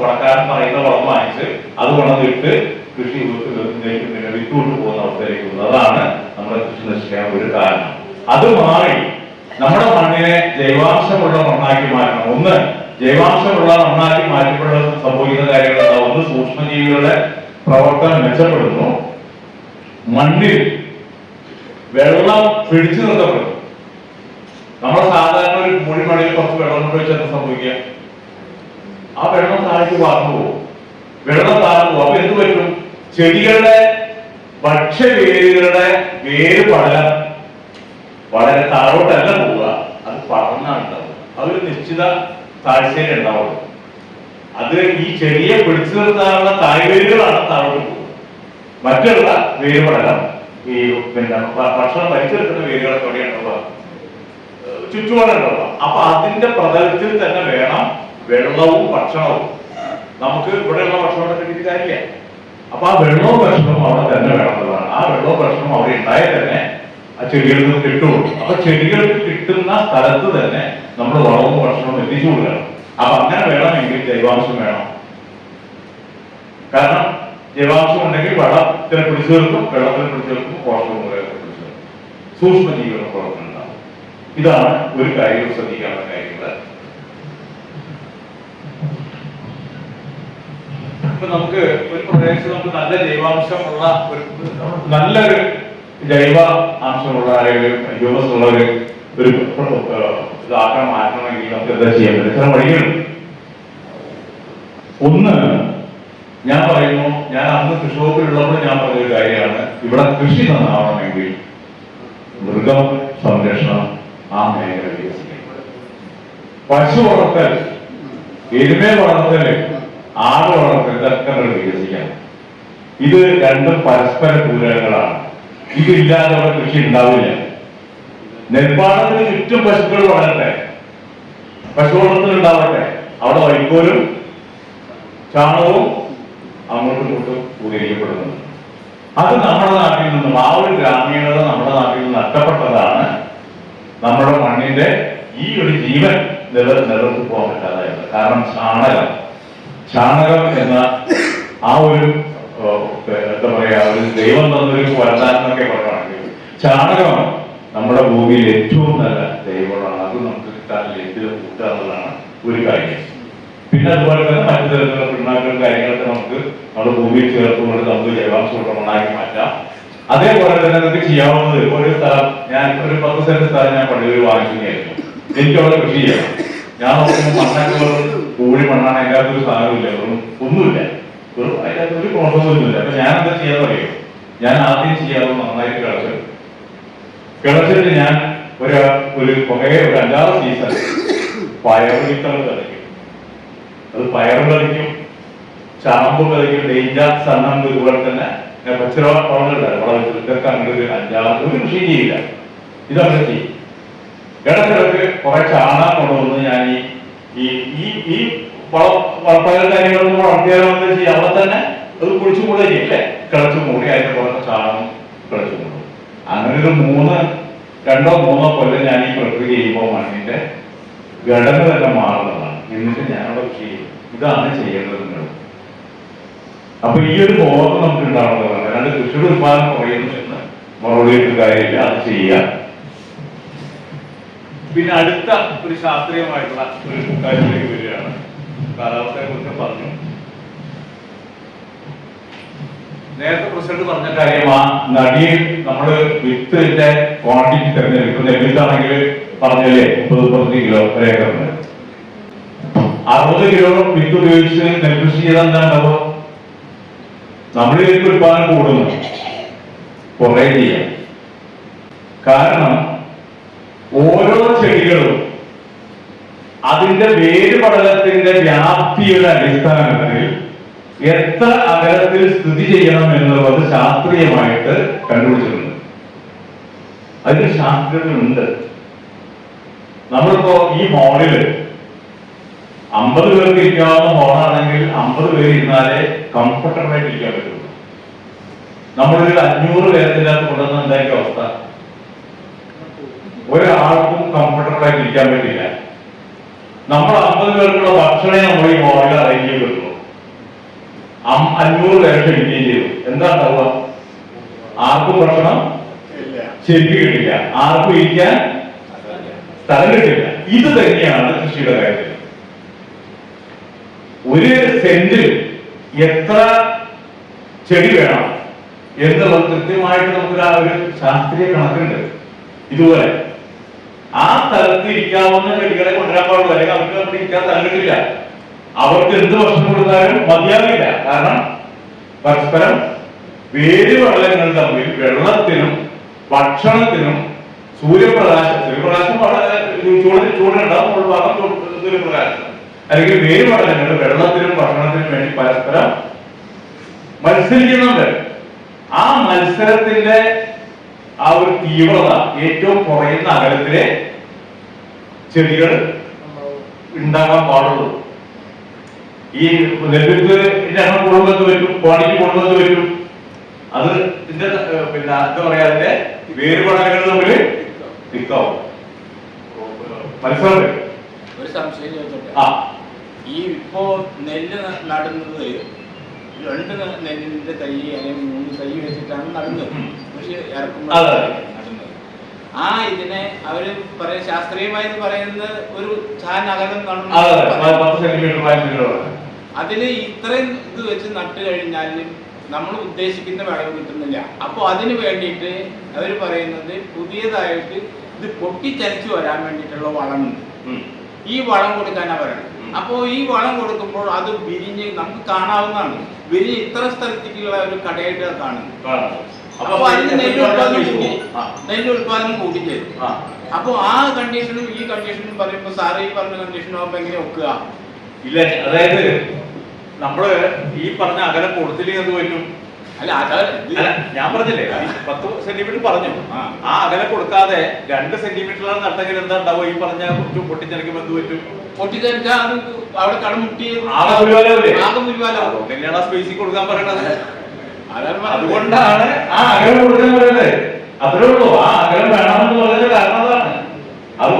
A: പടക്കാരൻ പറയുന്ന വളം വാങ്ങിച്ച് അത് കൊണ്ടിട്ട് കൃഷി വിട്ടുവിട്ട് പോകുന്ന അവസ്ഥയിലേക്ക് പോകുന്നത്. അതാണ് നമ്മുടെ കൃഷി നശിക്കാൻ ഒരു കാരണം. അത് മാറി നമ്മുടെ മണ്ണിനെ ജൈവാംശമുള്ള മണ്ണാക്കി മാറ്റണം. ഒന്ന്, ജൈവാംശമുള്ള മണ്ണാക്കി മാറ്റുമ്പോൾ സംഭവിക്കുന്ന കാര്യങ്ങൾ ഒന്ന്, സൂക്ഷ്മജീവികളുടെ പ്രവർത്തനം മെച്ചപ്പെടുന്നു, മണ്ണിൽ വെള്ളം പിടിച്ചു നിർത്തപ്പെടും. നമ്മൾ സാധാരണ ഒരു മൂഴിമഴയിൽ കുറച്ച് വെള്ളം കൊണ്ട് വെച്ച് എന്താ സംഭവിക്കുക? ആ വെള്ളം താഴേക്ക് വാർന്നു പോകും. വെള്ളം താഴ്ന്നു പോകും. അപ്പൊ എന്ത് പറ്റും? ചെടികളുടെ ഭക്ഷ്യവേരുകളുടെ വേര് പടരാൻ വളരെ താഴോട്ടല്ല പോവുക, അത് പടർന്നാണ് ഉണ്ടാവുക. അതൊരു നിശ്ചിത താഴ്ചയിൽ ഉണ്ടാവുള്ളൂ. അത് ഈ ചെടിയെ പിടിച്ചു നിർത്താനുള്ള താഴ്വേരുകളാണ് താഴോട്ട് പോകുക. മറ്റുള്ള വേര് പടരാൻ ഈ ഭക്ഷണം വലിച്ചെടുക്കുന്ന വേരുകളൊക്കെ എവിടെ ഉണ്ടാവുക? ചുറ്റുപാടുണ്ടാവുക. അപ്പൊ അതിന്റെ പ്രതലത്തിൽ തന്നെ വേണം വെള്ളവും ഭക്ഷണവും. നമുക്ക് ഇവിടെയുള്ള ഭക്ഷണം കിട്ടിയിട്ട് കാര്യമില്ല. അപ്പൊ ആ വെള്ളവും ഭക്ഷണവും അവിടെ തന്നെ വേണമെന്നുള്ളതാണ്. ആ വെള്ളവും ഭക്ഷണവും അവിടെ ഉണ്ടായാൽ തന്നെ ആ ചെടികൾക്ക് കിട്ടുള്ളൂ. അപ്പൊ ചെടികൾക്ക് കിട്ടുന്ന സ്ഥലത്ത് തന്നെ നമ്മൾ വളവും ഭക്ഷണവും എത്തിച്ചു കൊടുക്കണം. അപ്പൊ അങ്ങനെ വേണമെങ്കിൽ ജൈവാംശം വേണം. കാരണം ജൈവാംശം ഉണ്ടെങ്കിൽ വെള്ളത്തിന് പിടിച്ചു നിർത്തും, വെള്ളത്തിന് പിടിച്ചു നിർത്തും, പോഷകമൂലകത്തെ പിടിച്ചു നിർത്തും, സൂക്ഷ്മജീവികളുടെ പ്രവർത്തനം ഉണ്ടാവും. ഇതാണ് ഒരു കാര്യം ശ്രദ്ധിക്കാനുള്ള കാര്യങ്ങൾ. ഇപ്പൊ നമുക്ക് ഒരു പ്രദേശത്ത് നമുക്ക് നല്ല ജൈവാംശമുള്ള നല്ലൊരു ജൈവ അംശമുള്ള ഹ്യൂമസ് ഉള്ള ഒരു ഇതാക്കാൻ മാറ്റണമെങ്കിൽ നമുക്ക് എന്താ ചെയ്യാൻ പറ്റും? ചില വഴികളുണ്ട്. ഒന്ന്, ഞാൻ പറയുന്നു, ഞാൻ അന്ന് കൃഷി വകുപ്പിലുള്ളപ്പോൾ ഞാൻ പറഞ്ഞൊരു കാര്യമാണ്, ഇവിടെ കൃഷി നന്നാവണമെങ്കിൽ മൃഗ സംരക്ഷണം ആ മേഖല വികസിക്കണം. പശു വളർത്തൽ, എരുമേ വളർത്തൽ, ആട് വളർത്തൽ, ഇതൊക്കെ വികസിക്കണം. ഇത് രണ്ടും പരസ്പര പൂരകങ്ങളാണ്. ഇതില്ലാതെ അവിടെ കൃഷി ഉണ്ടാവില്ല. നെൽപ്പാടത്തിന് ചുറ്റും പശുക്കൾ വളരട്ടെ, പശു വളർത്തൽ ഉണ്ടാവട്ടെ, അവിടെ വൈക്കോലും ചാണകവും അങ്ങോട്ടും ഇങ്ങോട്ടും പൂരിക്കപ്പെടുന്നത്. അത് നമ്മുടെ നാട്ടിൽ നിന്നും ആ ഒരു ഗ്രാമീണത നമ്മുടെ നാട്ടിൽ നിന്ന് നഷ്ടപ്പെട്ടതാണ്. നമ്മുടെ മണ്ണിന്റെ ഈ ഒരു ജീവൻ നിലനിർത്തി പോകാൻ പറ്റാതായത്. കാരണം ചാണകം എന്ന ആ ഒരു എന്താ പറയാ, ഒരു ദൈവം തന്നൊരു വരദാനം എന്നൊക്കെ പറയുകയാണെങ്കിൽ ചാണകമാണ് നമ്മുടെ ഭൂമിയിൽ ഏറ്റവും നല്ല ദൈവമാണ്. അത് നമുക്ക് കിട്ടാനില്ല, എന്തിലും കൂട്ടുക എന്നുള്ളതാണ് ഒരു കാര്യം. പിന്നെ അതുപോലെ തന്നെ മറ്റു തരത്തിലുള്ള പിണ്ണാക്കുകളും കാര്യങ്ങളൊക്കെ നമുക്ക് നമ്മുടെ ഭൂമിയിൽ ചേർത്തുകൊണ്ട് നമുക്ക് ജൈവാംശമുള്ള മണ്ണാക്കി മാറ്റാം. അതേപോലെ തന്നെ നിങ്ങൾക്ക് ചെയ്യാവുന്നത്, ഒരു സ്ഥലം, ഞാൻ ഒരു 10 സെന്റ് സ്ഥലം ഞാൻ പള്ളിയിൽ വാങ്ങിക്കുകയായിരുന്നു. എനിക്ക് അവിടെ കൃഷി ചെയ്യണം. ഞാൻ നോക്കുമ്പോൾ മണ്ണൊക്കെ വെറും കൂടി മണ്ണാണ്, അതിൻ്റെ അകത്തൊരു സാധനമില്ല, വെറും ഒന്നുമില്ല, വെറും അതിൻ്റെ അകത്ത് ഒരു കുഴപ്പമൊന്നുമില്ല. അപ്പൊ ഞാൻ എന്താ ചെയ്യാന്ന് പറയും? ഞാൻ ആദ്യം ചെയ്യാവുന്ന നന്നായിട്ട് കിളച്ചിട്ട് ഞാൻ ഒരു കുറേ ഒരു 5-6 സീസൺ പയറുവിത്തകൾ കളിക്കും. അത് പയറും കളിക്കും, ചാമ്പ് കളിക്കും, ഡേഞ്ചർ സണ്ണം, ഇതുപോലെ തന്നെ പച്ചവളങ്ങളുണ്ട്, വളത്തിൽ ഇതൊക്കെ അങ്ങനെ ഒരു 5-6 ഒരു കൃഷി ചെയ്യില്ല. ഇതൊക്കെ ചെയ്യും. ഇടക്കിടക്ക് കുറെ ചാണകം കൊണ്ടുവന്ന് ഞാൻ ഈ വളപ്പയർ കാര്യങ്ങളൊന്നും വളർത്തിയാലോ എന്താ ചെയ്യുക? അവിടെ തന്നെ അത് കുഴിച്ചു കൂടെ ചെയ്യില്ലേ, കിളച്ചു മൂടി അതിന്റെ പുറത്ത് ചാണകം കിളച്ചു കൊണ്ടു. അങ്ങനെ ഒരു 2-3 കൊല്ലം ഞാൻ ഈ പ്രക്രിയ ചെയ്യുമ്പോൾ മണ്ണിന്റെ ഘടന തന്നെ മാറുന്നതാണ്. എന്നിട്ട് ഞാനവിടെ കൃഷി ചെയ്യും. ഇതാണ് ചെയ്യേണ്ടത് നിങ്ങൾ. അപ്പൊ ഈ ഒരു ബോധം നമുക്ക് ഉണ്ടാവുന്നതാണ്. അല്ലാണ്ട് കൃഷിയുടെ ഉത്പാദനം കുറയുന്നു എന്ന് മറുപടിയിട്ട് കാര്യമില്ല, അത് ചെയ്യുക. പിന്നെ അടുത്ത ഒരു ശാസ്ത്രീയമായിട്ടുള്ള ഒരു കാര്യത്തിലേക്ക് വരികയാണ്. കാലാവസ്ഥയെ കുറിച്ച് പറഞ്ഞു. നേരത്തെ പ്രസിഡന്റ് പറഞ്ഞ കാര്യം, ആ നടിയിൽ നമ്മള് വിത്തിന്റെ ക്വാണ്ടിറ്റി തിരഞ്ഞെടുക്കും. നെല്ലിത്താണെങ്കിൽ പറഞ്ഞല്ലേ 30-35 കിലോ ഒരു ഏക്കറിന്. 60 കിലോ വിത്ത് ഉപയോഗിച്ച് നെൽകൃഷി ചെയ്താൽ എന്താ ഉണ്ടാവുക? നമ്മളിലേക്ക് ഉത്പാദനം കൂടുന്നു, കുറേ ചെയ്യാം. കാരണം ഓരോ ചെടികളും അതിന്റെ വേര് പടലത്തിന്റെ വ്യാപ്തിയുടെ അടിസ്ഥാനത്തിൽ എത്ര അകലത്തിൽ സ്ഥിതി ചെയ്യണം എന്നുള്ളത് ശാസ്ത്രീയമായിട്ട് കണ്ടുപിടിച്ചിട്ടുണ്ട്. അതിന് ശാസ്ത്രജ്ഞരുണ്ട്. നമ്മളിപ്പോ ഈ ഹോളില് 50 പേർക്ക് ഇരിക്കാവുന്ന ഹോളാണെങ്കിൽ 50 പേര് ഇരുന്നാലേ കംഫർട്ടബിൾ ആയിട്ട് ഇരിക്കാൻ പറ്റുള്ളൂ. നമ്മളൊരു 500 പേരത്തിന്റെ അകത്ത് കൊണ്ടുവന്ന എന്തായിരിക്കും അവസ്ഥ? ഒരാൾക്കും കംഫർട്ടബിൾ ആയിട്ട് ഇരിക്കാൻ പറ്റില്ല. നമ്മൾ 50 പേർക്കുള്ള ഭക്ഷണമേ നമ്മൾ ഈ ഹോളിൽ അറേഞ്ച് ചെയ്തിട്ടുള്ളൂ. 500 പേരെ ക്ഷണിക്കുകയും ചെയ്തു. എന്താ ഉണ്ടാവുക? ആർക്കും ഭക്ഷണം ശരിക്കും കിട്ടില്ല, ആർക്കും ഇരിക്കാൻ സ്ഥലം കിട്ടില്ല. ഇത് തന്നെയാണ് കൃഷിയുടെ കാര്യത്തിൽ. ഒരു സെന്റിൽ എത്ര ചെടി വേണം എന്നുള്ളത് കൃത്യമായിട്ട് നമുക്ക് ഒരു ശാസ്ത്രീയ കണക്കുണ്ട്. ഇതുപോലെ ആ സ്ഥലത്ത് ഇരിക്കാവുന്ന ചെടികളെ കൊണ്ടുവരാൻ പാടുള്ളൂ, അല്ലെങ്കിൽ അവർക്ക് അവിടെ ഇരിക്കാൻ സ്ഥലം കിട്ടില്ല. അവർക്ക് എന്ത് ഭക്ഷണം കൊടുത്താലും മതിയാവില്ല. കാരണം പരസ്പരം വേരുപടലങ്ങൾ തമ്മിൽ വെള്ളത്തിനും ഭക്ഷണത്തിനും സൂര്യപ്രകാശം ചൂടുണ്ടാവും, മുകൾ ഭാഗം സൂര്യപ്രകാശം, അല്ലെങ്കിൽ വേരുപടലങ്ങൾ വെള്ളത്തിനും ഭക്ഷണത്തിനും വേണ്ടി പരസ്പരം മത്സരിക്കുന്നുണ്ട്. ആ മത്സരത്തിന്റെ ആ ഒരു തീവ്രത ഏറ്റവും കുറയുന്ന അകലത്തിലെ ചെടികൾ ഉണ്ടാകാൻ പാടുള്ളൂ. ഈ നെല്ലുക്ക് എണ്ണം കൂടുന്നത് വരും, ക്വാണ്ടിറ്റി കൂടുന്നത് വരും. അത് ഇതിന്റെ പിന്നെ എന്താ പറയാ, അതിന്റെ വേരുപടലങ്ങൾ തമ്മിൽ തിക്കാവും, മത്സരം.
B: ഒരു സംശയം ചോദിച്ചോട്ടെ, ഈ ഇപ്പോ നെല്ല് നടുന്നത് 2 നെല്ലിന്റെ തൈ അല്ലെങ്കിൽ 3 തൈ വെച്ചിട്ടാണ് നടുന്നത്, കൃഷി ഇറക്കുമ്പോൾ നടുന്നത്. ആ ഇതിനെ അവര് ശാസ്ത്രീയമായി പറയുന്നത് ഒരു ചാൻ അകലം അതില് ഇത്രയും ഇത് വെച്ച് നട്ട് കഴിഞ്ഞാൽ നമ്മൾ ഉദ്ദേശിക്കുന്ന വിളവ് കിട്ടുന്നില്ല. അപ്പൊ അതിന് വേണ്ടിയിട്ട് അവർ പറയുന്നത് പുതിയതായിട്ട് ഇത് പൊട്ടിച്ചലിച്ചു വരാൻ വേണ്ടിയിട്ടുള്ള വളമുണ്ട്. ഈ വളം കൊടുക്കാനാ പറയുന്നത്. അപ്പോ ഈ വളം കൊടുക്കുമ്പോൾ അത് വിരിഞ്ഞ് നമുക്ക് കാണാവുന്നതാണ്. വിരിഞ്ഞ് ഇത്ര സ്ഥലത്തേക്കുള്ള ഒരു കടയായിട്ട് കാണുന്നു. അപ്പൊ അതിന് നെല്ല് ഉത്പാദനം കൂട്ടിച്ചേരും. അപ്പൊ ആ കണ്ടീഷനും ഈ കണ്ടീഷനും പറയുമ്പോ സാറ് ഈ പറഞ്ഞ കണ്ടീഷനും ആകുമ്പോ എങ്ങനെ ഒക്കുക?
A: ഇല്ല, അതായത് നമ്മള് ഈ പറഞ്ഞ അകലം കൊടുത്തില്ലെങ്കിൽ അത് പറ്റും.
B: അല്ല,
A: ഞാൻ പറഞ്ഞില്ലേ 10 സെന്റിമീറ്റർ പറഞ്ഞു. ആ അകലം കൊടുക്കാതെ 2 സെന്റിമീറ്ററിലാണ് നട്ടെങ്കിൽ എന്താ ഉണ്ടാവുക? ഈ പറഞ്ഞ പൊട്ടിച്ചെടുക്കുമ്പോൾ എന്ത് പറ്റും?
B: പൊട്ടിച്ചെടുക്കാൻ അവിടെ കടമുട്ടി
A: തന്നെയാണ് സ്പേസിൽ കൊടുക്കാൻ പറയണത്. അതുകൊണ്ടാണ് ആ അകലം കൊടുക്കാൻ പറയുന്നത്. അത്രേ ഉള്ളൂ. ആ അകലം വേണമെന്ന് പറഞ്ഞതിന്റെ കാരണം അതാണ്. അത്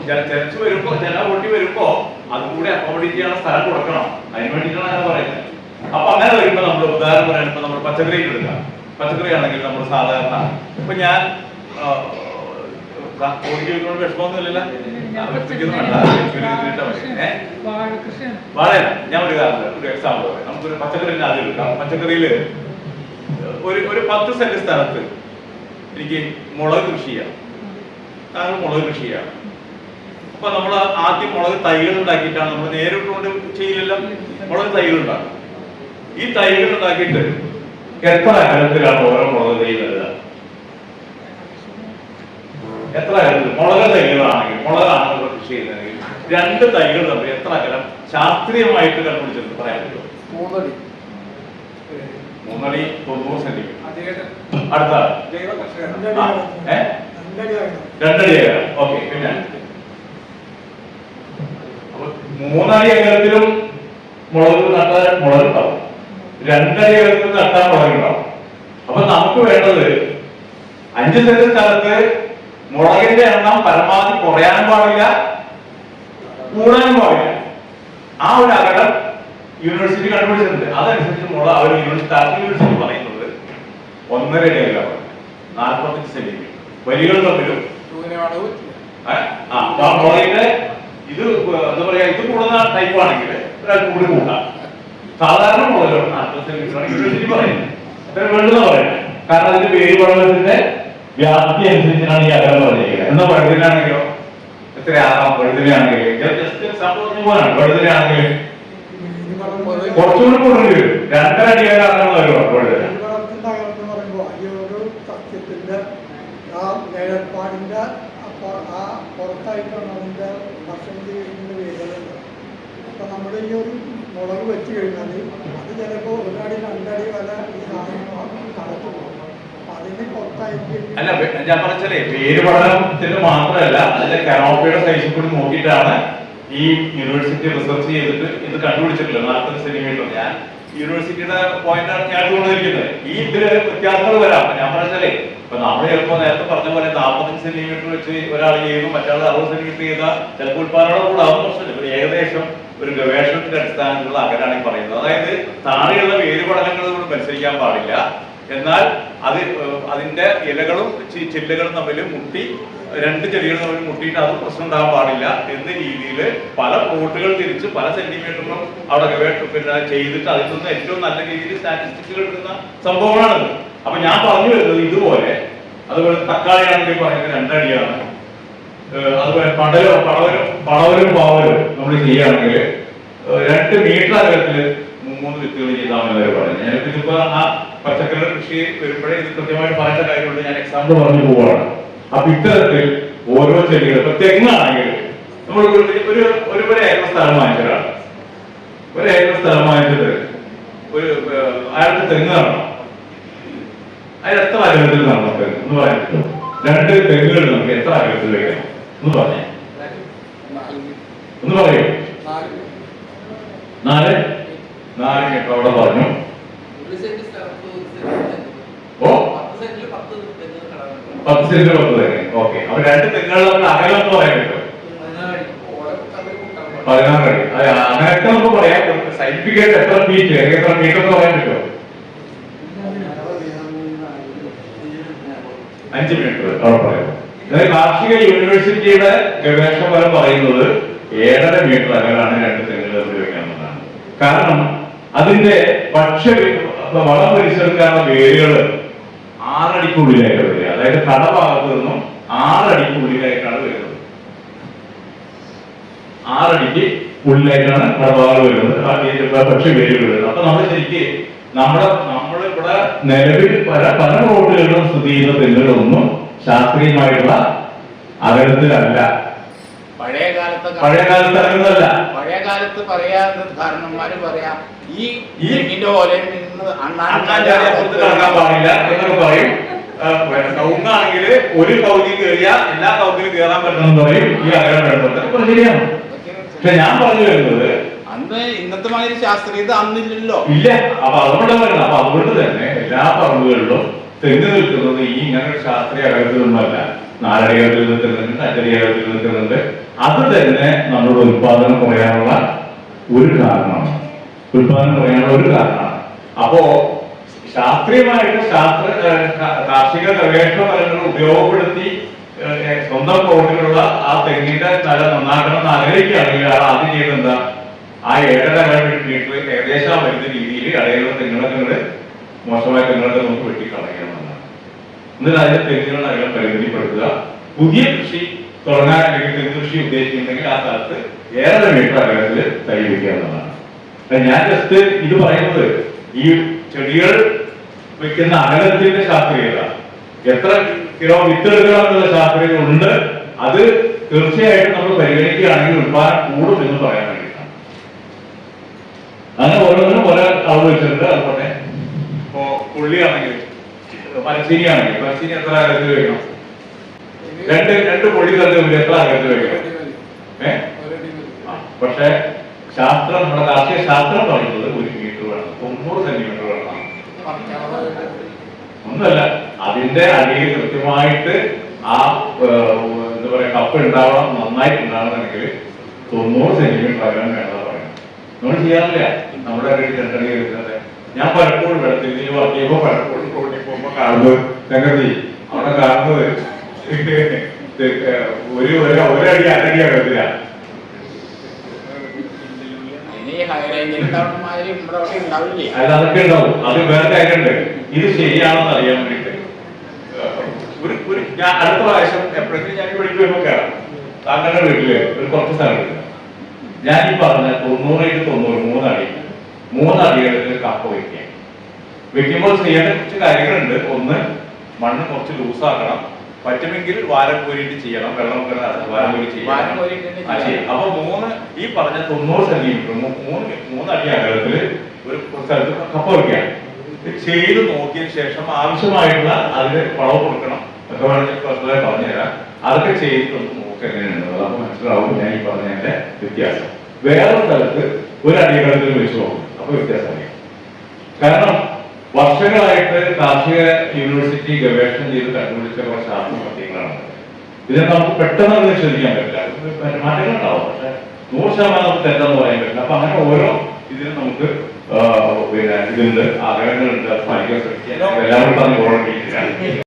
A: ചെലച്ച് വരുമ്പോ പൊട്ടി വരുമ്പോ അതും കൂടി അക്കോമഡേറ്റ് ചെയ്യാനുള്ള സ്ഥലം കൊടുക്കണം. അതിന് വേണ്ടിയിട്ടാണ് ഞാൻ പറയുന്നത്. അപ്പൊ അങ്ങനെ വരുമ്പോ നമ്മൾ ഉദാഹരണം പറയാൻ ഇപ്പൊ നമ്മൾ പച്ചക്കറി എടുക്കാം. പച്ചക്കറി ആണെങ്കിൽ നമ്മൾ സാധാരണ ഇപ്പൊ ഞാൻ വിഷമമൊന്നുമില്ല, വാഴ. ഞാൻ ഒരു എക്സാമ്പിൾ പറയാം. നമുക്കൊരു പച്ചക്കറി ആദ്യം എടുക്കാം. പച്ചക്കറിയില് ഒരു 10 സെന്റ് സ്ഥലത്ത് എനിക്ക് മുളക് കൃഷി ചെയ്യാം. മുളക് കൃഷി ചെയ്യാം. അപ്പൊ നമ്മൾ ആദ്യം മുളക് തൈകൾ ഉണ്ടാക്കിയിട്ടാണ്, നമ്മൾ നേരിട്ടുകൊണ്ട് ചെയ്യില്ല, മുളക് തൈകൾ ഉണ്ടാക്കും. ഈ തൈകൾ ഉണ്ടാക്കിയിട്ട് എത്ര അകലത്തിലാണ് ഓരോ മുളക് തൈ നടുക? എത്ര അകലത്തിൽ? മുളക് തൈകളാണെങ്കിൽ, മുളകാണ് കൃഷി ചെയ്യുന്നതെങ്കിൽ 2 തൈകൾ തമ്മിൽ എത്ര അകലം ശാസ്ത്രീയമായിട്ട് കണ്ടുപിടിച്ചിട്ട് പറയാൻ പറ്റുമോ? 3 അടി 90 സെന്റിമീറ്റർ. അടുത്ത 2 അടി അകലം. ഓക്കെ. പിന്നെ 3 അടി അകലത്തിലും മുളക് നട്ടാൽ മുളക് ഉണ്ടാവും, 2 അടി അകലത്തിൽ നട്ടാൽ മുളക് ഉണ്ടാവും. അപ്പൊ നമുക്ക് വേണ്ടത് 5 സെന്റ് സ്ഥലത്ത് മുളകിന്റെ എണ്ണം പരമാവധി കുറയാനും പാടില്ല, കൂടാനും പാടില്ല. ആ ഒരു അകലം യൂണിവേഴ്സിറ്റി കണ്ടുപിടിച്ചിട്ടുണ്ട്. അതനുസരിച്ച് അവർ യൂണിവേഴ്സിറ്റി പറയുന്നത് 1.5 അടി അകലമാണ്, 45 സെന്റിമീറ്റർ. വരികൾ തമ്മിലും മുളകിന്റെ ഇത് എന്താ പറയാ, ഇത് കൂടുന്ന ടൈപ്പ് ആണെങ്കിൽ കൂടി കൂട്ടാം. സാധാരണ മുളക് 40 സെന്റിമീറ്റർ ആണ് യൂണിവേഴ്സിറ്റി പറയുന്നത്. അത്ര വേണ്ടെന്ന് പറയുന്നത്. കാരണം അതിന്റെ വേരുപടലത്തിന്റെ വ്യാപ്തി അനുസരിച്ചാണ് ഈ അകലം പറഞ്ഞിരിക്കുന്നത്. എന്നാൽ വഴുതനാണെങ്കിലോ എത്രയാകാം? വഴുതനാണെങ്കിൽ ജസ്റ്റ് സംഭവം പോലാണ്. വഴുതനാണെങ്കിൽ കുറച്ചുകൂടി കൂടുതൽ വരും. 2.5 അടി അകലം വരുമോ വഴുതന?
C: പുറത്തായിട്ടാണ് അതിൻ്റെ ഭക്ഷണം ചെയ്യുന്ന വേദന. അപ്പൊ നമ്മുടെ ഈ ഒരു മുളക് വെച്ച് കഴിഞ്ഞാൽ അത് ചിലപ്പോൾ 1 അടി 2 അടി വരെ ഈ സാധനം കടത്തു പോകും. അപ്പൊ അതിന് പുറത്തായിട്ട്
A: അല്ല, ഞാൻ പറഞ്ഞാലേ വേരുപടലത്തിന് മാത്രമല്ല, അതിന്റെ കനോപ്പിയുടെ സൈസിൽ കൂടി നോക്കിയിട്ടാണ് ഈ യൂണിവേഴ്സിറ്റി റിസർച്ച് ചെയ്തിട്ട് ഇത് കണ്ടുപിടിച്ചിട്ടുള്ളത്. 40 സെന്റിമീറ്റർ. ഞാൻ യൂണിവേഴ്സിറ്റിയുടെ പോയിന്റാണ് ഞാൻ കൊണ്ടിരിക്കുന്നത്. ഈ ഇതില് വ്യത്യാസങ്ങൾ വരാം. ഞാൻ പറഞ്ഞാലേ ഇപ്പൊ നമ്മൾ ചിലപ്പോൾ നേരത്തെ പറഞ്ഞ പോലെ 45 സെന്റിമീറ്റർ വെച്ച് ഒരാൾ ചെയ്യുന്നു, മറ്റാൾ 60 സെന്റിമീറ്റർ ചെയ്താൽ ചിലപ്പോൾ ഉത്പാദനോടെ കൂടാവും പ്രശ്നമില്ല. ഒരു ഏകദേശം ഒരു ഗവേഷണത്തിന്റെ അടിസ്ഥാനത്തിലുള്ള അകലാണ് ഈ പറയുന്നത്. അതായത് താഴെയുള്ള വേരുപടലങ്ങളോട് മത്സരിക്കാൻ പാടില്ല, എന്നാൽ അതിന്റെ ഇലകളും ചില്ലകളും തമ്മിൽ മുട്ടി, രണ്ട് ചെടികൾ തമ്മിൽ മുട്ടിയിട്ട് അത് പ്രശ്നം ഉണ്ടാകാൻ പാടില്ല എന്ന രീതിയിൽ പല പ്ലോട്ടുകൾ തിരിച്ച് പല സെന്റിമീറ്ററിലും അവിടെ പിന്നെ ചെയ്തിട്ട് അതിൽ നിന്ന് ഏറ്റവും നല്ല രീതിയിൽ സ്റ്റാറ്റിസ്റ്റിക്സുകൾ എടുക്കുന്ന സംഭവമാണത്. അപ്പൊ ഞാൻ പറഞ്ഞു വരുന്നത് ഇതുപോലെ, അതുപോലെ തക്കാളിയാണെങ്കിൽ പറയുന്നത് 2 അടിയാണ്, അതുപോലെ പടവലും പാവലും നമ്മൾ ചെയ്യുകയാണെങ്കിൽ 2 മീറ്റർ അകലത്തിൽ 3 വിത്തുകൾ ചെയ്താൽ പറയുന്നത്. ഞാനിപ്പോ ഇതിപ്പോ ആ പച്ചക്കറി കൃഷി വരുമ്പോഴേ ഇത് കൃത്യമായിട്ട് പറയുന്ന കാര്യമുണ്ട്, ഞാൻ എക്സാമ്പിൾ പറഞ്ഞു പോവാണ്. അപ്പൊ ഇത്തരത്തിൽ ഓരോ ചെടികൾ, ഇപ്പൊ തെങ്ങാണെങ്കിൽ നമ്മൾ ഒരു ഏക്കർ സ്ഥലം വാങ്ങിച്ചതാണ്, ഒരു ഏക്കർ സ്ഥലം വാങ്ങിച്ചത് അയാൾക്ക് തെങ്ങ് നടണം, അതിൽ എത്ര അകലത്തിൽ നടണം തെങ്ങ് എന്ന് പറയാൻ പറ്റും? 2 തെങ്ങുകൾ നമുക്ക് എത്ര അകലത്തിൽ വെക്കണം എന്ന് പറഞ്ഞേ, ഒന്ന് പറയൂ. 4 മീറ്റർ അവിടെ പറഞ്ഞു. ഓ 10 സെന്റിൽ 10 തെങ്ങ്. ഓക്കെ, അപ്പൊ 2 തെങ്ങുകൾ തമ്മിൽ അകലം എന്ന് പറയാൻ പറ്റും? 16 അടി. അങ്ങനെയൊക്കെ നമുക്ക് പറയാം. സയന്റിഫിക്കായിട്ട് എത്ര ഫീറ്റ്, എത്ര മീറ്റർ എന്ന് പറയാൻ പറ്റുമോ? 5 മീറ്റർ അവിടെ പറയാം. കാർഷിക യൂണിവേഴ്സിറ്റിയുടെ ഗവേഷണ ഫലം പറയുന്നത് 7.5 മീറ്റർ അകലാണ് 2 തെങ്ങുകൾ തമ്മിൽ വെക്കാവുന്നതാണ്. കാരണം അതിന്റെ വളം വലിച്ചെടുക്കാനുള്ള വേരുകൾ 6 അടിക്കുള്ളിലായിട്ട് വരിക. അതായത് കടഭാഗത്ത് നിന്നും 6 അടിക്കുള്ളിലായിട്ടാണ് വരുന്നത്. 6 അടിക്ക് ഉള്ളിലായിട്ടാണ് കടഭാഗം വരുന്നത്, പക്ഷി വേരുകൾ വരുന്നത്. അപ്പൊ നമ്മൾ ശരിക്ക് നമ്മളിവിടെ നിലവിൽ പല റോഡുകളിലും സ്ഥിതി ചെയ്യുന്ന തെങ്ങുകളൊന്നും ശാസ്ത്രീയമായിട്ടുള്ള അകലത്തിലല്ല.
B: പഴയ കാലത്ത്
A: അങ്ങനല്ല.
B: പറയാൻ കാരണന്മാര് പറയാ ഈ തെങ്ങിന്റെ ഓലയിൽ നിന്ന്
A: കടക്കാൻ പാടില്ല എന്നൊക്കെ പറയും. കവുങ്ങാണെങ്കിൽ ഒരു കവുങ്ങിൽ കയറിയാ എല്ലാ കവുങ്ങിലും കയറാൻ പറ്റണമെന്ന് പറയും. ഈ അകലം വേണ്ടത് ശരിയാണ്. പക്ഷെ ഞാൻ പറഞ്ഞു വരുന്നത്
B: അന്ന് ഇന്നത്തെ മാതിരി ശാസ്ത്രീയത അന്നില്ലല്ലോ.
A: ഇല്ല. അപ്പൊ അതുകൊണ്ട് തന്നെ എല്ലാ പറമ്പുകളിലും തെങ്ങ് നിൽക്കുന്നത് ഈ ഇങ്ങനെ ശാസ്ത്രീയ അകലത്തിലൊന്നുമല്ല. 4 അടി അകലത്തിൽ നിൽക്കുന്നുണ്ട്, 5 അടി അകലത്തിൽ നിൽക്കുന്നുണ്ട്. അത് തന്നെ നമ്മുടെ ഉത്പാദനം കുറയാനുള്ള ഒരു കാരണമാണ്. അപ്പോ ശാസ്ത്രീയമായിട്ട് കാർഷിക ഗവേഷണ ഫലങ്ങൾ ഉപയോഗപ്പെടുത്തി സ്വന്തം പ്ലോട്ടിലുള്ള ആ തെങ്ങിന്റെ നില നന്നാക്കണം ആഗ്രഹിക്കുകയാണെങ്കിൽ ആദ്യം ചെയ്യുന്നത് എന്താ? ആ 7.5 മീറ്റർ ഏകദേശം വരുന്ന രീതിയിൽ ഇടയിലുള്ള തെങ്ങുകളൊക്കെ മോശമായ തെങ്ങുകളൊക്കെ നമുക്ക് വെട്ടിക്കളയണമെന്നാണ്. എന്നിട്ട് അതിന്റെ തെങ്ങുകൾ അകലം പരിമിതിപ്പെടുത്തുക. പുതിയ കൃഷി തുടങ്ങാൻ അല്ലെങ്കിൽ തെങ്ങ് കൃഷി ഉദ്ദേശിക്കുന്നുണ്ടെങ്കിൽ ആ സ്ഥലത്ത് 7.5 മീറ്റർ അകലത്തിൽ തൈ വയ്ക്കുക എന്നതാണ്. ഞാൻ ജസ്റ്റ് ഇത് പറയുന്നത് ഈ ചെടികൾ വെക്കുന്ന അകലത്തിന്റെ ശാസ്ത്രീയത, എത്ര കിലോ വിത്തെടുക്കണം എന്നുള്ള ശാസ്ത്രീയത ഉണ്ട്. അത് തീർച്ചയായിട്ടും നമ്മൾ പരിഗണിക്കുകയാണെങ്കിൽ ഉത്പാദനം കൂടും എന്ന് പറയാൻ വേണ്ടിയിട്ടാണ്. അങ്ങനെ ഓരോന്നിനും ഓരോ അളവ് വെച്ചിട്ടുണ്ട്. അതുപോലെ ഇപ്പോ പുള്ളിയാണെങ്കിൽ മരച്ചീനി എത്ര അകലത്തിൽ വെക്കണം? 2 പൊടി തമ്മിൽ എത്ര അകലത്തിൽ വെക്കണം? പക്ഷെ ശാസ്ത്രം, നമ്മുടെ കാർഷിക ശാസ്ത്രം പറയുന്നത് 1 മീറ്റർ വേണം, 90 സെന്റിമീറ്റർ വേണം. ഒന്നുമല്ല, അതിന്റെ അടിയിൽ കൃത്യമായിട്ട് ആ എന്താ പറയാ കപ്പ് ഉണ്ടാവണം, നന്നായിട്ട് ഉണ്ടാവണമെങ്കിൽ 90 സെന്റിമീറ്റർ അകലം വേണമെന്ന് പറയണം. നമ്മൾ ചെയ്യാറില്ല. നമ്മുടെ അടിയിൽ 2 അടി വരുന്നത് ഞാൻ പലപ്പോഴും വെള്ളത്തിൽ വർക്ക് ചെയ്യുമ്പോൾ പലപ്പോഴും റോഡിൽ പോകുമ്പോ കാണുന്നത് സംഗതി അവിടെ കാണുന്നത് ഒരടി 2 അടി അകലത്തില്ല. അതൊക്കെ ഉണ്ടാവും. അത് വേറെ കാര്യമുണ്ട്. ഇത് ശരിയാണെന്ന് അറിയാൻ വേണ്ടിട്ട് ഞാൻ അടുത്ത പ്രാവശ്യം എപ്പോഴെങ്കിലും ഞാൻ വീട്ടിൽ വരുമ്പോ കയറാം. താങ്കളുടെ വീട്ടില് ഒരു കുറച്ച് സ്ഥലമില്ല. ഞാൻ ഈ പറഞ്ഞ 90-90 3 അടികളിൽ കപ്പ വെക്കുമ്പോൾ ചെയ്യേണ്ട കുറച്ച് കാര്യങ്ങളുണ്ട്. ഒന്ന്, മണ്ണ് കുറച്ച് ലൂസാക്കണം. പറ്റുമെങ്കിൽ വാരം കോരിയിട്ട് ചെയ്യണം. വെള്ളം വാരം കോരി ചെയ്യണം. അപ്പൊ ഈ പറഞ്ഞ 90 സെന്റിമീറ്റർ 3 അടി അകലത്തില് ഒരു സ്ഥലത്ത് കപ്പ വയ്ക്കാം. ചെയ്ത് നോക്കിയ ശേഷം ആവശ്യമായിട്ടുള്ള അതിന് വളവ് കൊടുക്കണം ഒക്കെ വേണമെങ്കിൽ personally പറഞ്ഞുതരാം. അതൊക്കെ ചെയ്ത് നമുക്ക് നോക്കുക എങ്ങനെയുണ്ട്. അപ്പൊ മനസ്സിലാവും ഞാൻ ഈ പറഞ്ഞതിന്റെ വ്യത്യാസം. വേറെ സ്ഥലത്ത് 1 അടി അകലത്തിൽ വെച്ച് നോക്കും. അപ്പൊ വ്യത്യാസം അറിയാം. കാരണം വർഷങ്ങളായിട്ട് കാർഷിക യൂണിവേഴ്സിറ്റി ഗവേഷണം ചെയ്ത് കണ്ടുപിടിച്ച കുറച്ച് ശാസ്ത്രസത്യങ്ങളാണ്. ഇതിനെ നമുക്ക് പെട്ടെന്ന് നിഷേധിക്കാൻ പറ്റില്ല. മാറ്റങ്ങൾ ഉണ്ടാവും, പക്ഷെ 100% നമുക്ക് തെറ്റെന്ന് പറയാൻ പറ്റില്ല. അപ്പൊ അങ്ങനെ ഓരോ ഇതിനും നമുക്ക് പിന്നെ ഇതുണ്ട്, ആഗ്രഹങ്ങളുണ്ട്, അത് പഠിക്കാൻ ശ്രമിക്കുക. എല്ലാവരും പറഞ്ഞ് ഓർമ്മിപ്പിക്കുക.